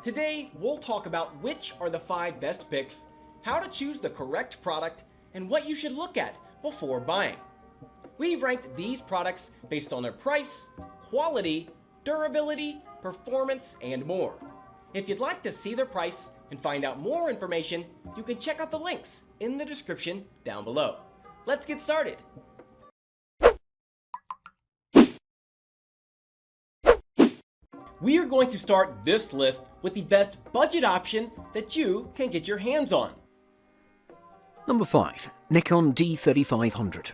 Today, we'll talk about which are the 5 best picks, how to choose the correct product, and what you should look at before buying. We've ranked these products based on their price, quality, durability, performance, and more. If you'd like to see their price and find out more information, you can check out the links in the description down below. Let's get started. We are going to start this list with the best budget option that you can get your hands on. Number 5. Nikon D3500.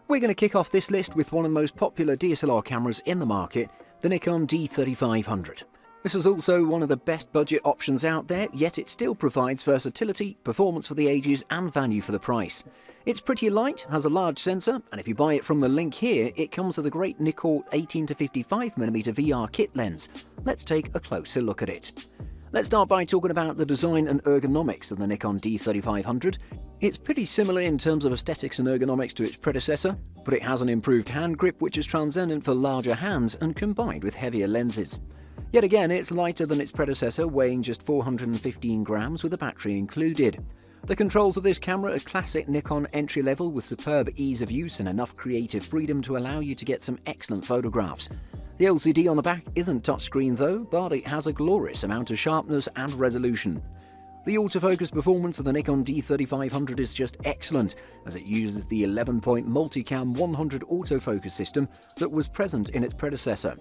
We're going to kick off this list with one of the most popular DSLR cameras in the market, the Nikon D3500. This is also one of the best budget options out there, yet it still provides versatility, performance for the ages, and value for the price. It's pretty light, has a large sensor, and if you buy it from the link here, it comes with a great Nikon 18-55mm VR kit lens. Let's take a closer look at it. Let's start by talking about the design and ergonomics of the Nikon D3500. It's pretty similar in terms of aesthetics and ergonomics to its predecessor, but it has an improved hand grip which is transcendent for larger hands and combined with heavier lenses. Yet again, it's lighter than its predecessor, weighing just 415 grams with a battery included. The controls of this camera are classic Nikon entry level with superb ease of use and enough creative freedom to allow you to get some excellent photographs. The LCD on the back isn't touchscreen though, but it has a glorious amount of sharpness and resolution. The autofocus performance of the Nikon D3500 is just excellent, as it uses the 11-point multicam 100 autofocus system that was present in its predecessor.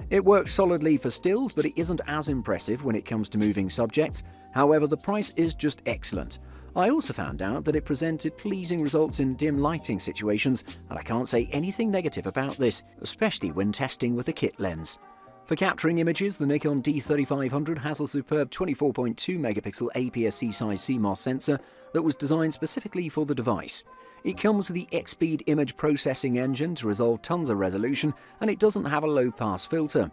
It works solidly for stills, but it isn't as impressive when it comes to moving subjects. However, the price is just excellent. I also found out that it presented pleasing results in dim lighting situations, and I can't say anything negative about this, especially when testing with a kit lens. For capturing images, the Nikon D3500 has a superb 24.2 megapixel APS-C size CMOS sensor that was designed specifically for the device. It comes with the X-Speed image processing engine to resolve tons of resolution, and it doesn't have a low-pass filter.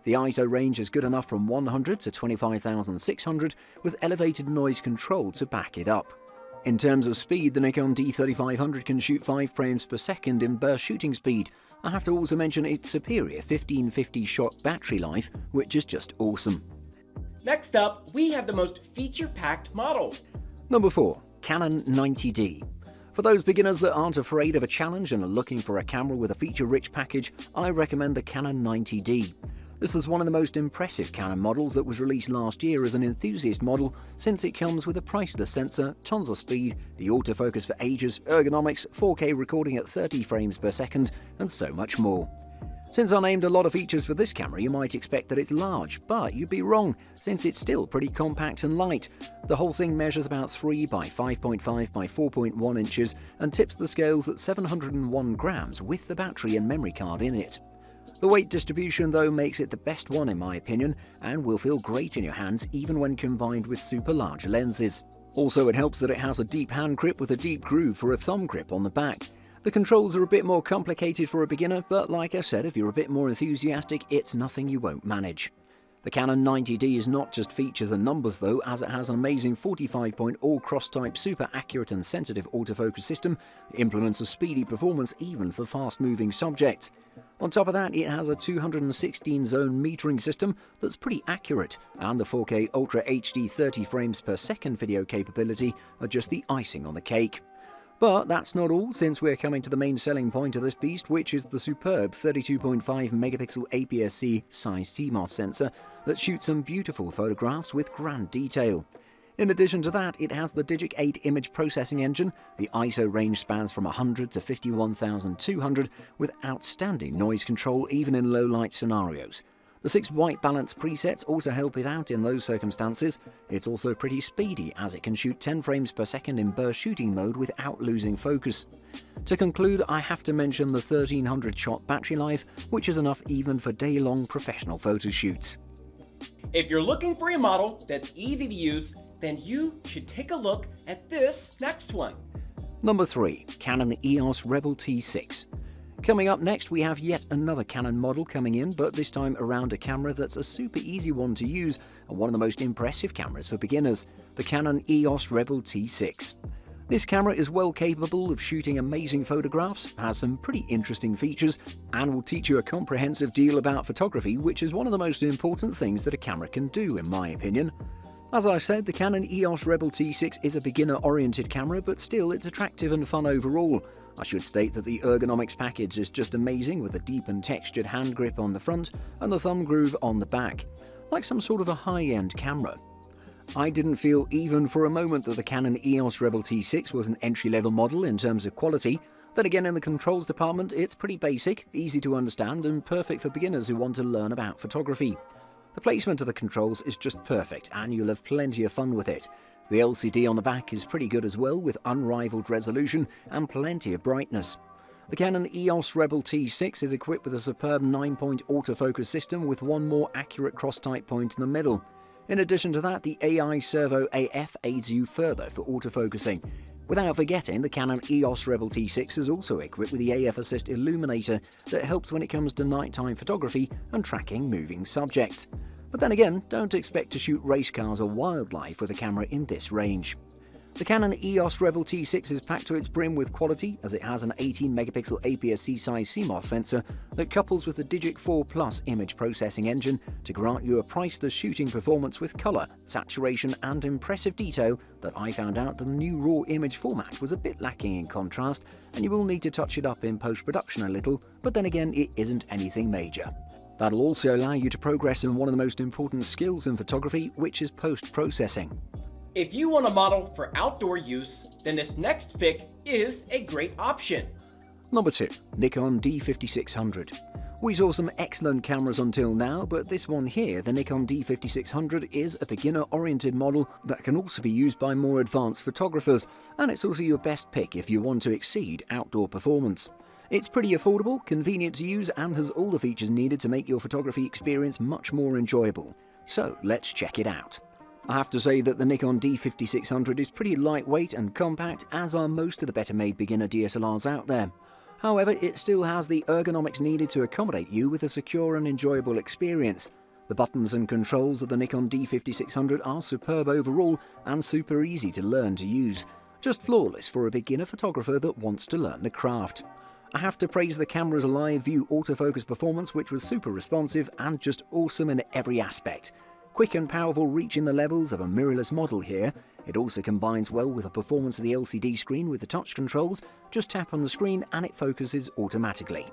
The ISO range is good enough from 100 to 25,600 with elevated noise control to back it up. In terms of speed, the Nikon D3500 can shoot 5 frames per second in burst shooting speed. I have to also mention its superior 1550 shot battery life, which is just awesome. Next up, we have the most feature-packed model. Number 4. Canon 90D. For those beginners that aren't afraid of a challenge and are looking for a camera with a feature-rich package, I recommend the Canon 90D. This is one of the most impressive Canon models that was released last year as an enthusiast model, since it comes with a priceless sensor, tons of speed, the autofocus for ages, ergonomics, 4K recording at 30 frames per second, and so much more. Since I named a lot of features for this camera, you might expect that it's large, but you'd be wrong, since it's still pretty compact and light. The whole thing measures about 3 by 5.5 by 4.1 inches and tips the scales at 701 grams with the battery and memory card in it. The weight distribution though makes it the best one in my opinion, and will feel great in your hands even when combined with super large lenses. Also, it helps that it has a deep hand grip with a deep groove for a thumb grip on the back. The controls are a bit more complicated for a beginner, but like I said, if you're a bit more enthusiastic, it's nothing you won't manage. The Canon 90D is not just features and numbers though, as it has an amazing 45-point all-cross-type super accurate and sensitive autofocus system that implements a speedy performance even for fast-moving subjects. On top of that, it has a 216-zone metering system that's pretty accurate, and the 4K Ultra HD 30 frames per second video capability are just the icing on the cake. But that's not all, since we're coming to the main selling point of this beast, which is the superb 32.5 megapixel APS-C size CMOS sensor that shoots some beautiful photographs with grand detail. In addition to that, it has the Digic 8 image processing engine, the ISO range spans from 100 to 51,200 with outstanding noise control even in low light scenarios. The 6 white balance presets also help it out in those circumstances. It's also pretty speedy as it can shoot 10 frames per second in burst shooting mode without losing focus. To conclude, I have to mention the 1300 shot battery life, which is enough even for day-long professional photo shoots. If you're looking for a model that's easy to use, then you should take a look at this next one. Number 3. Canon EOS Rebel T6. Coming up next, we have yet another Canon model coming in, but this time around a camera that's a super easy one to use and one of the most impressive cameras for beginners, the Canon EOS Rebel T6. This camera is well capable of shooting amazing photographs, has some pretty interesting features, and will teach you a comprehensive deal about photography, which is one of the most important things that a camera can do, in my opinion. As I've said, the Canon EOS Rebel T6 is a beginner-oriented camera, but still it's attractive and fun overall. I should state that the ergonomics package is just amazing, with a deep and textured hand grip on the front and the thumb groove on the back, like some sort of a high-end camera. I didn't feel even for a moment that the Canon EOS Rebel T6 was an entry-level model in terms of quality. Then again, in the controls department, it's pretty basic, easy to understand, and perfect for beginners who want to learn about photography. The placement of the controls is just perfect, and you'll have plenty of fun with it. The LCD on the back is pretty good as well, with unrivaled resolution and plenty of brightness. The Canon EOS Rebel T6 is equipped with a superb 9-point autofocus system with one more accurate cross-type point in the middle. In addition to that, the AI Servo AF aids you further for autofocusing. Without forgetting, the Canon EOS Rebel T6 is also equipped with the AF Assist illuminator that helps when it comes to nighttime photography and tracking moving subjects. But then again, don't expect to shoot race cars or wildlife with a camera in this range. The Canon EOS Rebel T6 is packed to its brim with quality, as it has an 18-megapixel APS-C size CMOS sensor that couples with the Digic 4 Plus image processing engine to grant you a priceless shooting performance with color, saturation and impressive detail that I found out the new RAW image format was a bit lacking in contrast, and you will need to touch it up in post-production a little, but then again it isn't anything major. That'll also allow you to progress in one of the most important skills in photography, which is post-processing. If you want a model for outdoor use, then this next pick is a great option. Number 2. Nikon D5600. We saw some excellent cameras until now, but this one here, the Nikon D5600, is a beginner-oriented model that can also be used by more advanced photographers, and it's also your best pick if you want to exceed outdoor performance. It's pretty affordable, convenient to use, and has all the features needed to make your photography experience much more enjoyable. So let's check it out. I have to say that the Nikon D5600 is pretty lightweight and compact, as are most of the better-made beginner DSLRs out there. However, it still has the ergonomics needed to accommodate you with a secure and enjoyable experience. The buttons and controls of the Nikon D5600 are superb overall and super easy to learn to use. Just flawless for a beginner photographer that wants to learn the craft. I have to praise the camera's live view autofocus performance, which was super responsive and just awesome in every aspect. Quick and powerful, reaching the levels of a mirrorless model here. It also combines well with the performance of the LCD screen with the touch controls. Just tap on the screen and it focuses automatically.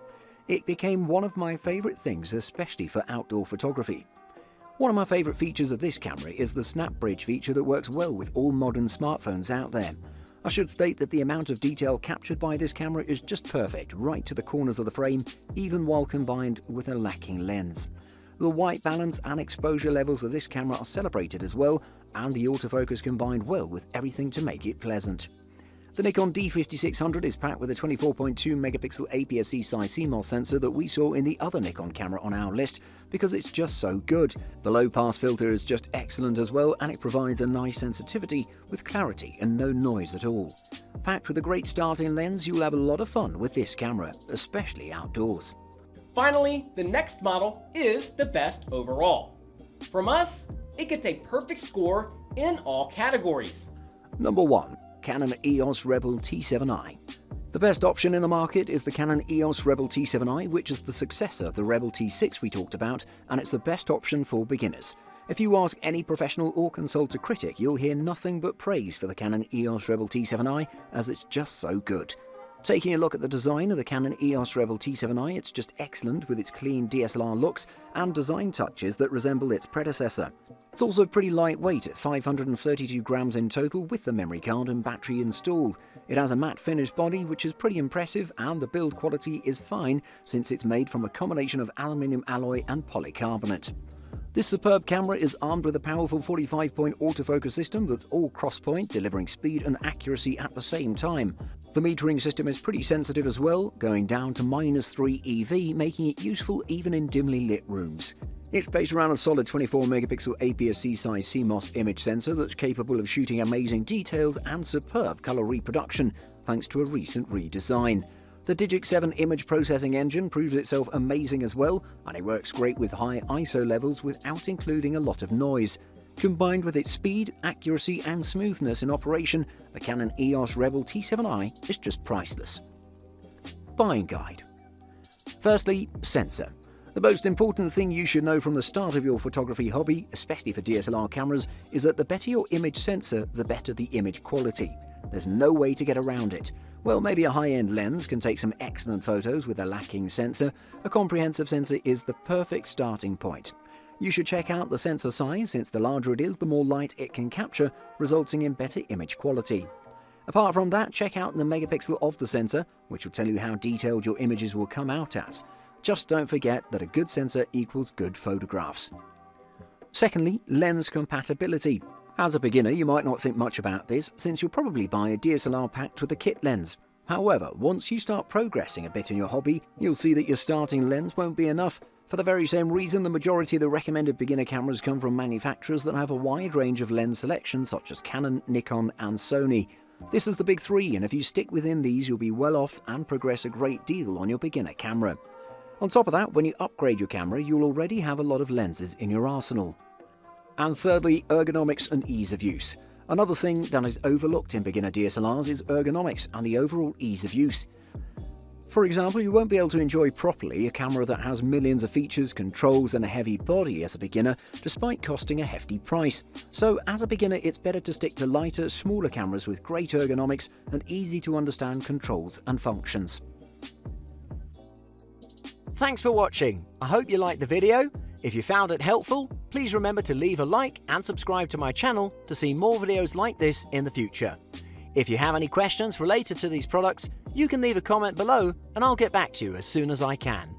It became one of my favourite things, especially for outdoor photography. One of my favourite features of this camera is the snap bridge feature that works well with all modern smartphones out there. I should state that the amount of detail captured by this camera is just perfect, right to the corners of the frame, even while combined with a lacking lens. The white balance and exposure levels of this camera are celebrated as well, and the autofocus combined well with everything to make it pleasant. The Nikon D5600 is packed with a 24.2 megapixel APS-C size CMOS sensor that we saw in the other Nikon camera on our list because it's just so good. The low pass filter is just excellent as well, and it provides a nice sensitivity with clarity and no noise at all. Packed with a great starting lens, you'll have a lot of fun with this camera, especially outdoors. Finally, the next model is the best overall. From us, it gets a perfect score in all categories. Number 1. Canon EOS Rebel T7i. The best option in the market is the Canon EOS Rebel T7i, which is the successor of the Rebel T6 we talked about, and it's the best option for beginners. If you ask any professional or consult a critic, you'll hear nothing but praise for the Canon EOS Rebel T7i, as it's just so good. Taking a look at the design of the Canon EOS Rebel T7i, it's just excellent with its clean DSLR looks and design touches that resemble its predecessor. It's also pretty lightweight at 532 grams in total with the memory card and battery installed. It has a matte finish body which is pretty impressive, and the build quality is fine since it's made from a combination of aluminium alloy and polycarbonate. This superb camera is armed with a powerful 45-point autofocus system that's all cross-point, delivering speed and accuracy at the same time. The metering system is pretty sensitive as well, going down to -3 EV, making it useful even in dimly lit rooms. It's based around a solid 24-megapixel APS-C size CMOS image sensor that's capable of shooting amazing details and superb color reproduction, thanks to a recent redesign. The Digic 7 image processing engine proves itself amazing as well, and it works great with high ISO levels without including a lot of noise. Combined with its speed, accuracy and smoothness in operation, the Canon EOS Rebel T7i is just priceless. Buying guide. Firstly, sensor. The most important thing you should know from the start of your photography hobby, especially for DSLR cameras, is that the better your image sensor, the better the image quality. There's no way to get around it. Well, maybe a high-end lens can take some excellent photos with a lacking sensor. A comprehensive sensor is the perfect starting point. You should check out the sensor size, since the larger it is, the more light it can capture, resulting in better image quality. Apart from that, check out the megapixel of the sensor, which will tell you how detailed your images will come out as. Just don't forget that a good sensor equals good photographs. Secondly, lens compatibility. As a beginner, you might not think much about this, since you'll probably buy a DSLR packed with a kit lens. However, once you start progressing a bit in your hobby, you'll see that your starting lens won't be enough. For the very same reason, the majority of the recommended beginner cameras come from manufacturers that have a wide range of lens selections such as Canon, Nikon and Sony. This is the big three, and if you stick within these, you'll be well off and progress a great deal on your beginner camera. On top of that, when you upgrade your camera, you'll already have a lot of lenses in your arsenal. And thirdly, ergonomics and ease of use. Another thing that is overlooked in beginner DSLRs is ergonomics and the overall ease of use. For example, you won't be able to enjoy properly a camera that has millions of features, controls and a heavy body as a beginner, despite costing a hefty price. So as a beginner, it's better to stick to lighter, smaller cameras with great ergonomics and easy to understand controls and functions. Thanks for watching. I hope you liked the video. If you found it helpful, please remember to leave a like and subscribe to my channel to see more videos like this in the future. If you have any questions related to these products, you can leave a comment below and I'll get back to you as soon as I can.